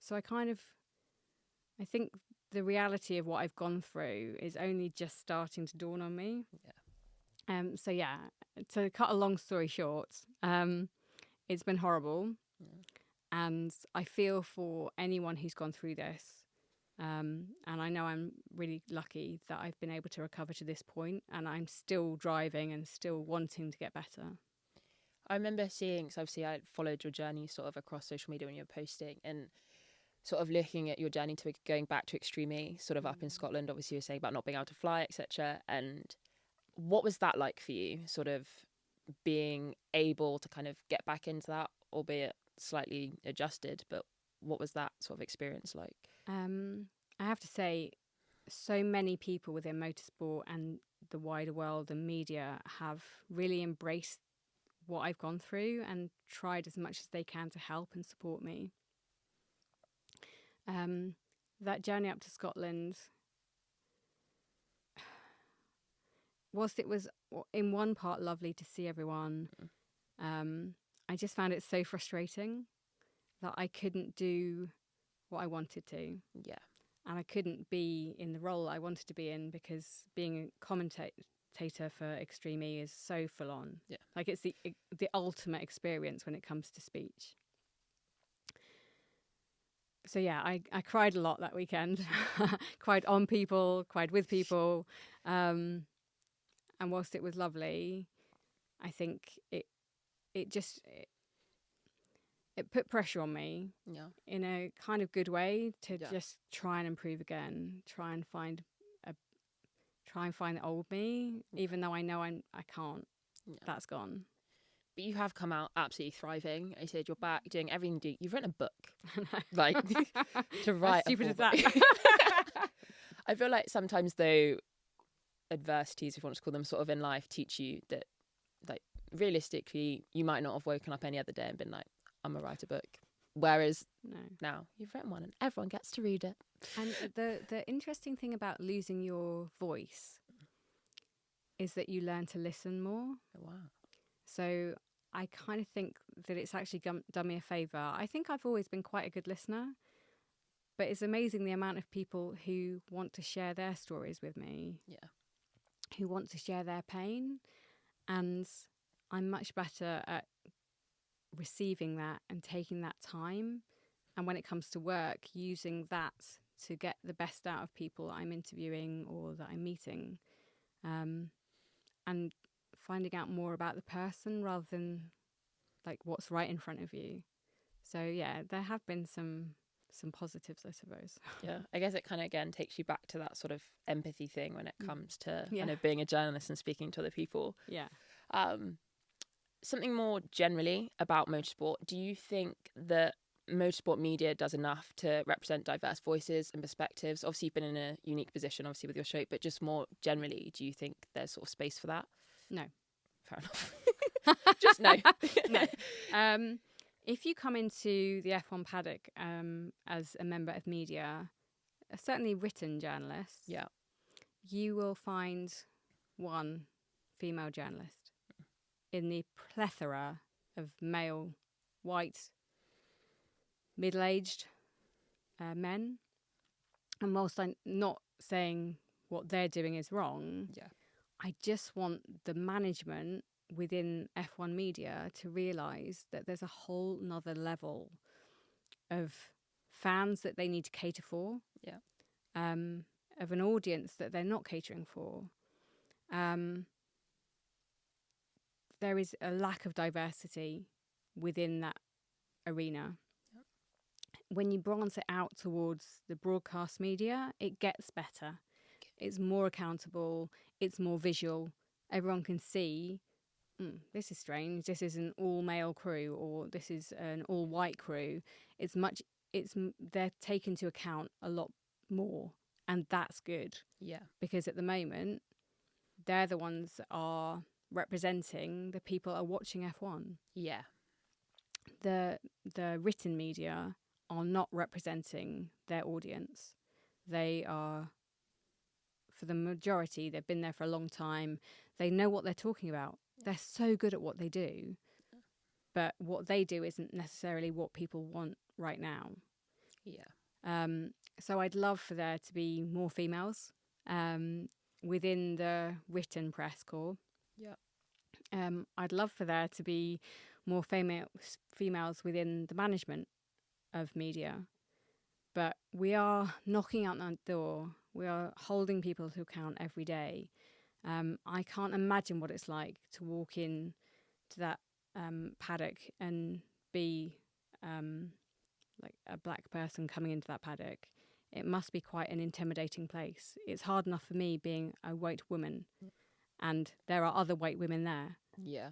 S2: So I think the reality of what I've gone through is only just starting to dawn on me.
S1: Yeah.
S2: So yeah, to cut a long story short, it's been horrible.
S1: Yeah.
S2: And I feel for anyone who's gone through this. And I know I'm really lucky that I've been able to recover to this point, and I'm still driving and still wanting to get better.
S1: I remember seeing, so obviously I followed your journey sort of across social media when you were posting, and sort of looking at your journey to going back to Extreme E, sort of up in Scotland. Obviously you were saying about not being able to fly, etc. And what was that like for you, sort of being able to kind of get back into that, albeit slightly adjusted, but what was that sort of experience like?
S2: I have to say, so many people within motorsport and the wider world and media have really embraced what I've gone through and tried as much as they can to help and support me. That journey up to Scotland, whilst it was in one part lovely to see everyone, I just found it so frustrating that I couldn't do what I wanted to.
S1: Yeah.
S2: And I couldn't be in the role I wanted to be in because being a commentator for Extreme E is so full on.
S1: Yeah.
S2: Like it's the ultimate experience when it comes to speech. So yeah, I cried a lot that weekend. Cried on people, cried with people. And whilst it was lovely, I think it put pressure on me in a kind of good way to just try and improve again, try and find the old me, even though I know I can't. Yeah. That's gone.
S1: But you have come out absolutely thriving. I said you're back doing everything you do. You've written a book, like to write.
S2: How stupid is that?
S1: I feel like sometimes though, adversities, if you want to call them, sort of in life, teach you that, like, realistically, you might not have woken up any other day and been like, I'm gonna write a book. Whereas now you've written one and everyone gets to read it.
S2: And the interesting thing about losing your voice is that you learn to listen more.
S1: Oh, wow.
S2: So I kind of think that it's actually done me a favour. I think I've always been quite a good listener, but it's amazing the amount of people who want to share their stories with me.
S1: Yeah.
S2: Who want to share their pain. And I'm much better at receiving that and taking that time. And when it comes to work, using that to get the best out of people I'm interviewing or that I'm meeting. And finding out more about the person rather than like what's right in front of you. So yeah, there have been some positives, I suppose.
S1: Yeah, I guess it kind of again takes you back to that sort of empathy thing when it comes to
S2: Yeah.
S1: kind of being a journalist and speaking to other people.
S2: Yeah.
S1: Something more generally about motorsport. Do you think that motorsport media does enough to represent diverse voices and perspectives? Obviously, you've been in a unique position, obviously, with your show, but just more generally, do you think there's sort of space for that?
S2: No.
S1: Fair enough. Just no.
S2: No. If you come into the F1 paddock as a member of media, certainly written journalists,
S1: yeah,
S2: you will find one female journalist in the plethora of male, white, middle-aged men. And whilst I'm not saying what they're doing is wrong,
S1: yeah,
S2: I just want the management within F1 media to realise that there's a whole nother level of fans that they need to cater for,
S1: yeah,
S2: of an audience that they're not catering for. There is a lack of diversity within that arena.
S1: Yep.
S2: When you branch it out towards the broadcast media, it gets better. It's more accountable. It's more visual. Everyone can see, this is strange. This is an all-male crew, or this is an all-white crew. They're taken into account a lot more, and that's good.
S1: Yeah.
S2: Because at the moment, they're the ones that are representing the people that are watching F1.
S1: Yeah.
S2: The written media are not representing their audience. They are, for the majority, they've been there for a long time. They know what they're talking about. They're so good at what they do. But what they do isn't necessarily what people want right now.
S1: Yeah.
S2: So I'd love for there to be more females within the written press corps.
S1: Yeah.
S2: I'd love for there to be more females within the management of media. But we are knocking out that door. We are holding people to account every day. I can't imagine what it's like to walk in to that paddock and be like a black person coming into that paddock. It must be quite an intimidating place. It's hard enough for me being a white woman, and there are other white women there.
S1: Yeah.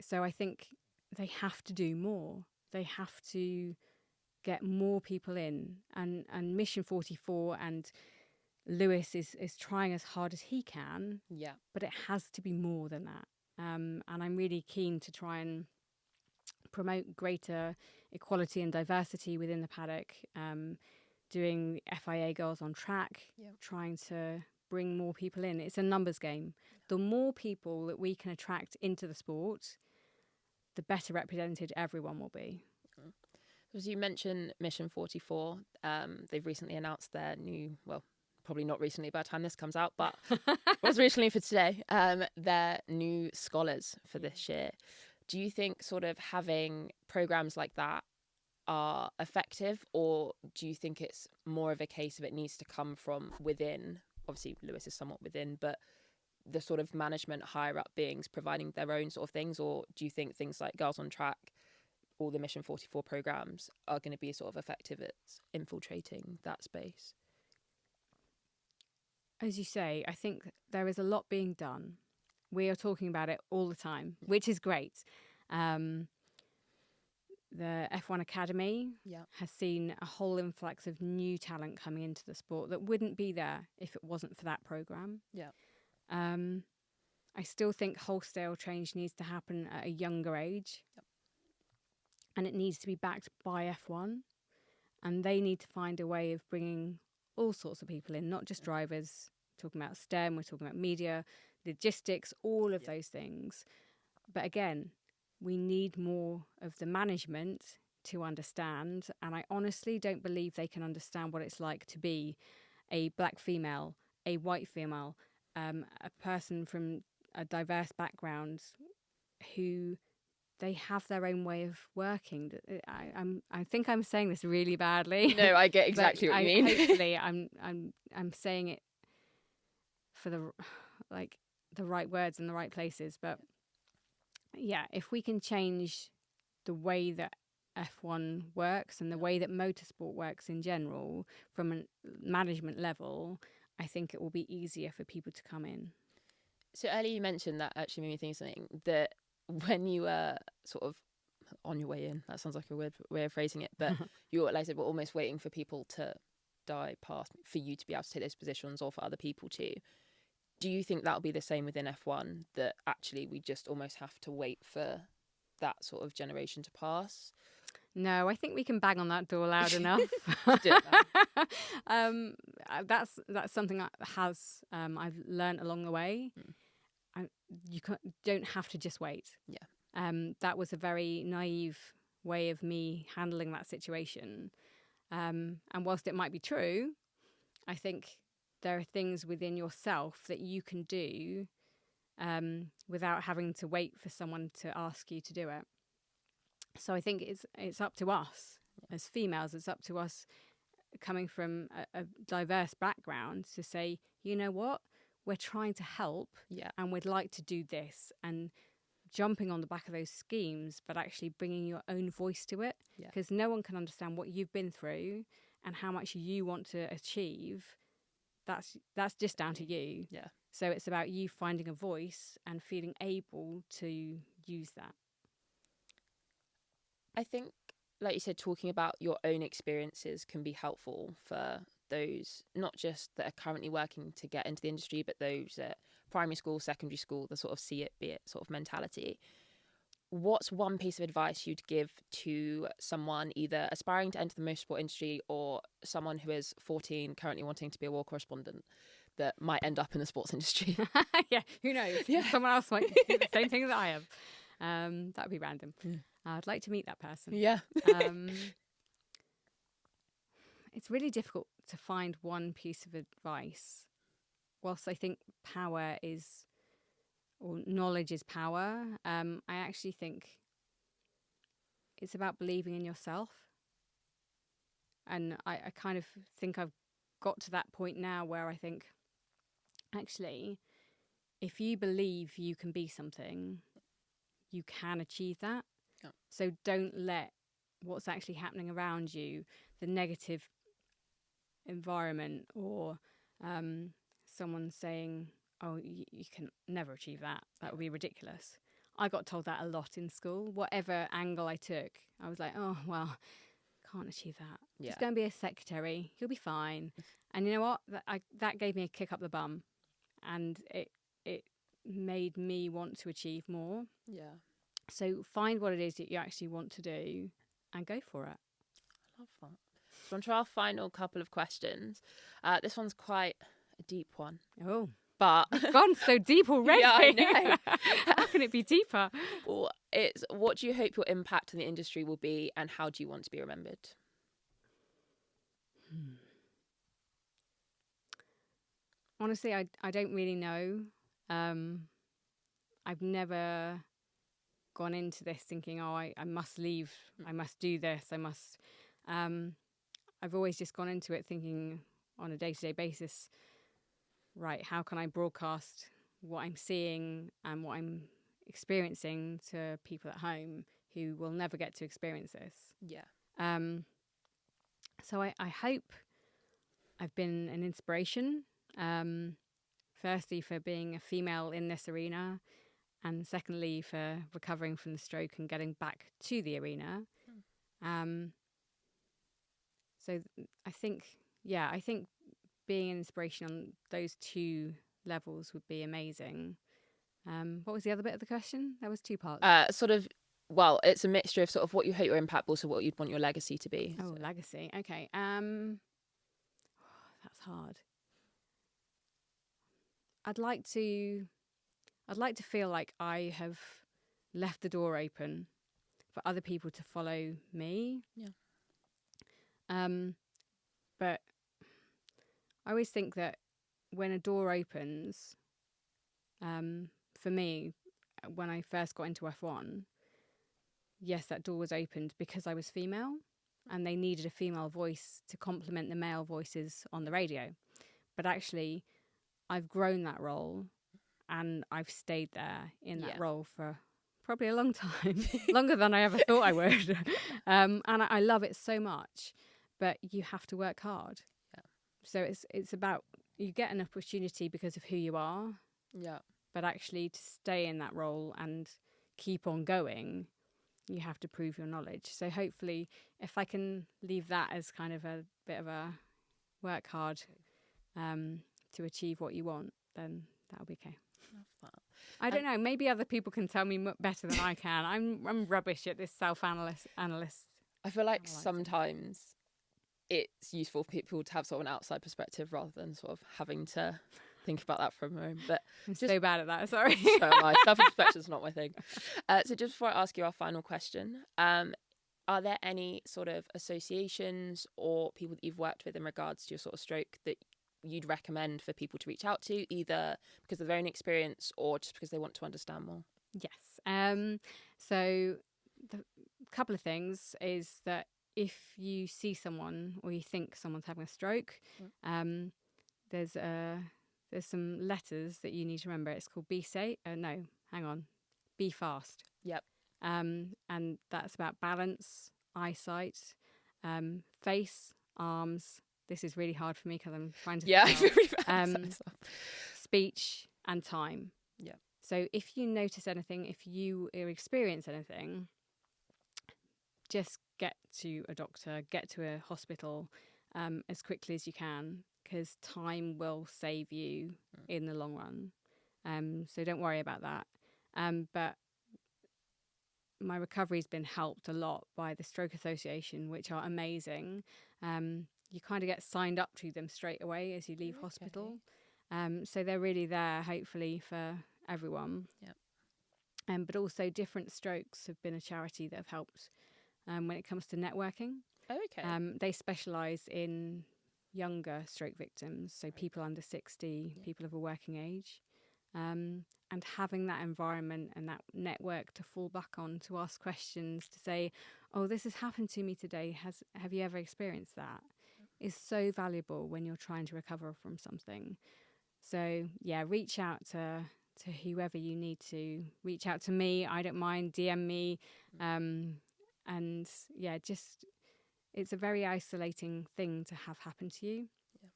S2: So I think they have to do more. They have to get more people in, and Mission 44 and Lewis is trying as hard as he can.
S1: Yeah.
S2: But it has to be more than that. And I'm really keen to try and promote greater equality and diversity within the paddock, doing FIA Girls on Track, trying to bring more people in. It's a numbers game. The more people that we can attract into the sport, the better represented everyone will be.
S1: As you mentioned Mission 44, they've recently announced their new, well, probably not recently by the time this comes out, but it was recently for today, their new scholars for this year. Do you think sort of having programs like that are effective, or do you think it's more of a case of it needs to come from within? Obviously, Lewis is somewhat within, but the sort of management higher up beings providing their own sort of things, or do you think things like Girls on Track, all the Mission 44 programs are going to be sort of effective at infiltrating that space?
S2: As you say, I think there is a lot being done. We are talking about it all the time, which is great. The F1 Academy has seen a whole influx of new talent coming into the sport that wouldn't be there if it wasn't for that programme.
S1: Yeah.
S2: I still think wholesale change needs to happen at a younger age.
S1: Yep.
S2: And it needs to be backed by F1. And they need to find a way of bringing all sorts of people in, not just drivers. We're talking about STEM, we're talking about media, logistics, all of those things. But again, we need more of the management to understand. And I honestly don't believe they can understand what it's like to be a black female, a white female, a person from a diverse background who they have their own way of working. I think I'm saying this really badly.
S1: No, I get exactly what you mean.
S2: Hopefully, I'm saying it for the right words in the right places. But yeah, if we can change the way that F1 works and the way that motorsport works in general from a management level, I think it will be easier for people to come in.
S1: So earlier you mentioned that actually made me think of something, that when you were sort of on your way in, that sounds like a weird way of phrasing it, but you were, like I said, we're almost waiting for people to die past for you to be able to take those positions, or for other people to. Do you think that'll be the same within F1, that actually we just almost have to wait for that sort of generation to pass?
S2: No, I think we can bang on that door loud enough. That's something that I've learned along the way. You don't have to just wait.
S1: Yeah.
S2: That was a very naive way of me handling that situation. And whilst it might be true, I think there are things within yourself that you can do without having to wait for someone to ask you to do it. So I think it's up to us as females. It's up to us coming from a diverse background to say, you know what, we're trying to help, and we'd like to do this, and jumping on the back of those schemes, but actually bringing your own voice to it, because no one can understand what you've been through and how much you want to achieve. That's just down to you.
S1: Yeah.
S2: So it's about you finding a voice and feeling able to use that.
S1: I think, like you said, talking about your own experiences can be helpful for those, not just that are currently working to get into the industry, but those at primary school, secondary school, the sort of see it, be it sort of mentality. What's one piece of advice you'd give to someone either aspiring to enter the motorsport industry, or someone who is 14 currently wanting to be a war correspondent that might end up in the sports industry?
S2: Yeah, who knows?
S1: Yeah.
S2: Someone else might do the same thing that I have. That would be random. Yeah. I'd like to meet that person.
S1: Yeah.
S2: It's really difficult to find one piece of advice. Whilst I think power is, or knowledge is power, I actually think it's about believing in yourself. And I kind of think I've got to that point now where I think, actually, if you believe you can be something, you can achieve that. Oh. So don't let what's actually happening around you, the negative environment, or someone saying, oh, you can never achieve that. That would be ridiculous. I got told that a lot in school. Whatever angle I took, I was like, oh, well, can't achieve that. Yeah. Just go and be a secretary. You'll be fine. And you know what? That gave me a kick up the bum. And it made me want to achieve more. Yeah. So find what it is that you actually want to do and go for it.
S1: I love that. So on to our final couple of questions. This one's quite a deep one.
S2: Oh.
S1: But
S2: it's gone so deep already.
S1: Yeah, I know.
S2: How can it be deeper?
S1: Well, it's, what do you hope your impact in the industry will be, and how do you want to be remembered?
S2: Honestly, I don't really know. I've never gone into this thinking, oh, I must leave. I must do this. I must. I've always just gone into it thinking on a day-to-day basis, right, how can I broadcast what I'm seeing and what I'm experiencing to people at home who will never get to experience this? Yeah. So I hope I've been an inspiration, firstly for being a female in this arena, and secondly for recovering from the stroke and getting back to the arena. So I think being an inspiration on those two levels would be amazing. What was the other bit of the question? There was two parts.
S1: Well, it's a mixture of sort of what you hope your impact, but also what you'd want your legacy to be.
S2: Oh, so. Legacy. Okay. That's hard. I'd like to I'd like to feel like I have left the door open for other people to follow me. But I always think that when a door opens, for me, when I first got into F1, yes, that door was opened because I was female and they needed a female voice to complement the male voices on the radio. But actually, I've grown that role and I've stayed there in that role for probably a long time, longer than I ever thought I would. And I love it so much, but you have to work hard. Yeah. So it's about, you get an opportunity because of who you are. Yeah. But actually to stay in that role and keep on going, you have to prove your knowledge. So hopefully if I can leave that as kind of a bit of a work hard to achieve what you want, then that'll be okay. Love that. I don't know. Maybe other people can tell me better than I can. I'm rubbish at this self-analyst.
S1: I feel like sometimes it's useful for people to have sort of an outside perspective rather than sort of having to think about that from home. But
S2: I'm so bad at that. Sorry.
S1: So am I. Self-introspection is not my thing. So just before I ask you our final question, are there any sort of associations or people that you've worked with in regards to your sort of stroke that you'd recommend for people to reach out to, either because of their own experience or just because they want to understand more?
S2: Yes. So the couple of things is that if you see someone or you think someone's having a stroke, there's some letters that you need to remember. It's called Be Safe. Be Fast. Yep. And that's about balance, eyesight, face, arms. This is really hard for me because I'm trying to.
S1: I feel really bad.
S2: Speech and time.
S1: Yeah.
S2: So if you notice anything, if you experience anything, just get to a doctor, get to a hospital as quickly as you can, because time will save you in the long run. So don't worry about that. But my recovery's been helped a lot by the Stroke Association, which are amazing. You kind of get signed up to them straight away as you leave hospital. So they're really there, hopefully, for everyone. Yep. But also Different Strokes have been a charity that have helped when it comes to networking. They specialise in younger stroke victims, so people under 60, people of a working age. And having that environment and that network to fall back on, to ask questions, to say, oh, this has happened to me today. Have you ever experienced that? Is so valuable when you're trying to recover from something. So yeah, reach out to whoever you need to. Reach out to me. I don't mind. DM me. And yeah, just, it's a very isolating thing to have happen to you. Yeah.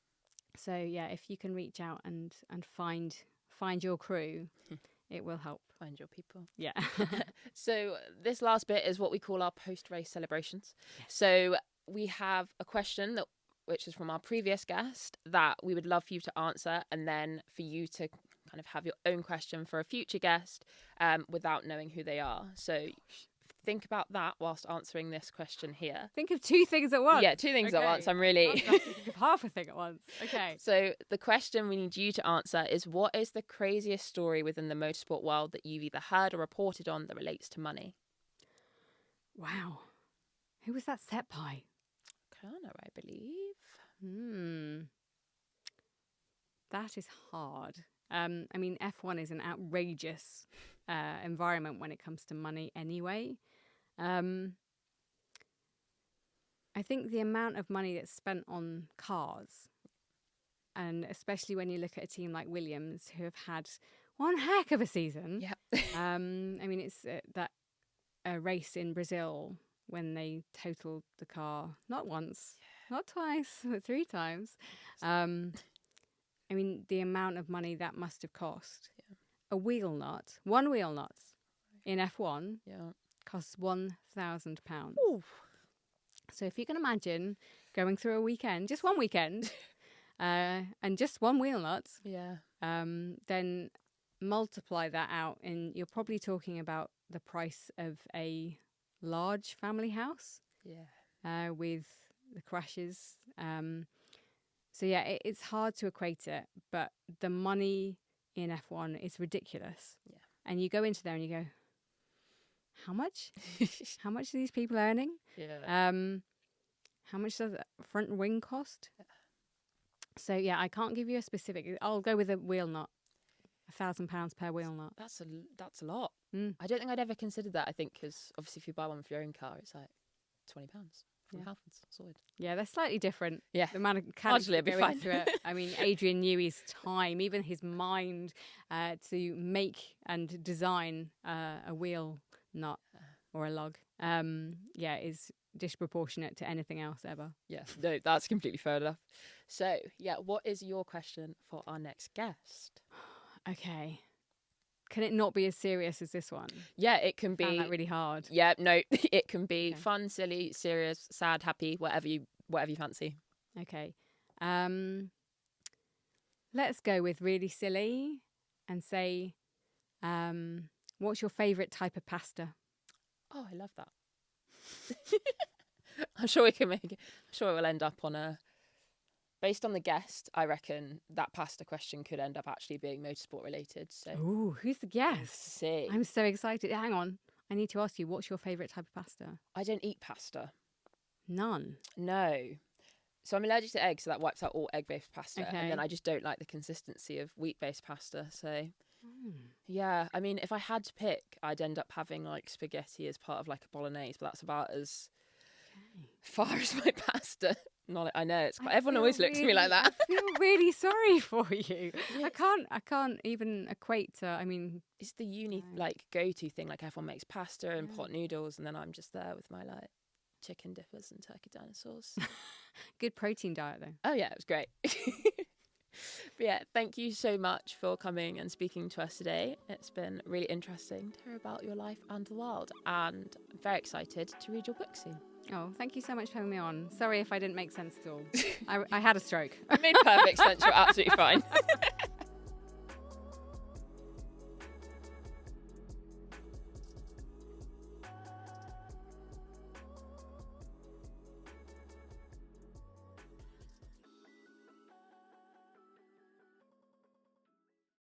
S2: So yeah, if you can reach out and find your crew, it will help.
S1: Find your people.
S2: Yeah.
S1: So this last bit is what we call our post-race celebrations.
S2: Yes.
S1: So we have a question which is from our previous guest that we would love for you to answer, and then for you to kind of have your own question for a future guest without knowing who they are. So think about that whilst answering this question here.
S2: Think of two things at once.
S1: Yeah, two things at once. I'm really...
S2: think of half a thing at once. Okay.
S1: So the question we need you to answer is, what is the craziest story within the motorsport world that you've either heard or reported on that relates to money?
S2: Wow. Who was that set by?
S1: Kana, I believe.
S2: That is hard. I mean, F1 is an outrageous environment when it comes to money anyway. I think the amount of money that's spent on cars, and especially when you look at a team like Williams, who have had one heck of a season.
S1: Yep.
S2: I mean, it's that race in Brazil when they totaled the car, not once, not twice, but 3 times. I mean, the amount of money that must have cost. Yeah. One wheel nut in F1 costs £1,000. So if you can imagine going through a weekend, just one weekend, and just one wheel nut, then multiply that out, and you're probably talking about the price of a large family house. With the crashes. So yeah, it's hard to equate it, but the money in F1 is ridiculous.
S1: Yeah.
S2: And you go into there and you go, how much? How much are these people earning?
S1: Yeah.
S2: How much does a front wing cost? Yeah. So yeah, I can't give you a specific. I'll go with a wheel nut. £1,000 per wheel nut.
S1: That's a lot. I don't think I'd ever considered that. I think because obviously if you buy one for your own car, it's like £20 from Halfords sorted.
S2: Yeah, they're slightly different.
S1: Yeah,
S2: the amount of mechanics that go into it. I mean, Adrian Newey's time, even his mind, to make and design a wheel nut or a lug, is disproportionate to anything else ever.
S1: Yeah, no, that's completely fair enough. So, yeah, what is your question for our next guest?
S2: Okay. Can it not be as serious as this one?
S1: Yeah, it can be.
S2: I found that really hard.
S1: Yeah, no, it can be fun, silly, serious, sad, happy, whatever you fancy.
S2: Okay. Let's go with really silly and say, what's your favourite type of pasta?
S1: Oh, I love that. I'm sure we can make it. I'm sure it will end up on a. Based on the guest, I reckon that pasta question could end up actually being motorsport related. So,
S2: ooh, who's the guest?
S1: See,
S2: I'm so excited. Hang on, I need to ask you, what's your favourite type of pasta?
S1: I don't eat pasta.
S2: None.
S1: No. So I'm allergic to eggs, so that wipes out all egg-based pasta.
S2: Okay.
S1: And then I just don't like the consistency of wheat-based pasta. So, yeah, I mean, if I had to pick, I'd end up having like spaghetti as part of like a bolognese, but that's about as far as my pasta. I know it's quite, everyone always looks at me like that.
S2: I feel really sorry for you. Yes. I can't even equate to. I mean,
S1: it's the like go-to thing. Like everyone makes pasta and pot noodles, and then I'm just there with my like chicken dippers and turkey dinosaurs.
S2: Good protein diet though.
S1: Oh yeah, it was great. But yeah, thank you so much for coming and speaking to us today. It's been really interesting to hear about your life and the world, and I'm very excited to read your book soon.
S2: Oh, thank you so much for having me on. Sorry if I didn't make sense at all. I had a stroke.
S1: It made perfect sense. You're absolutely fine.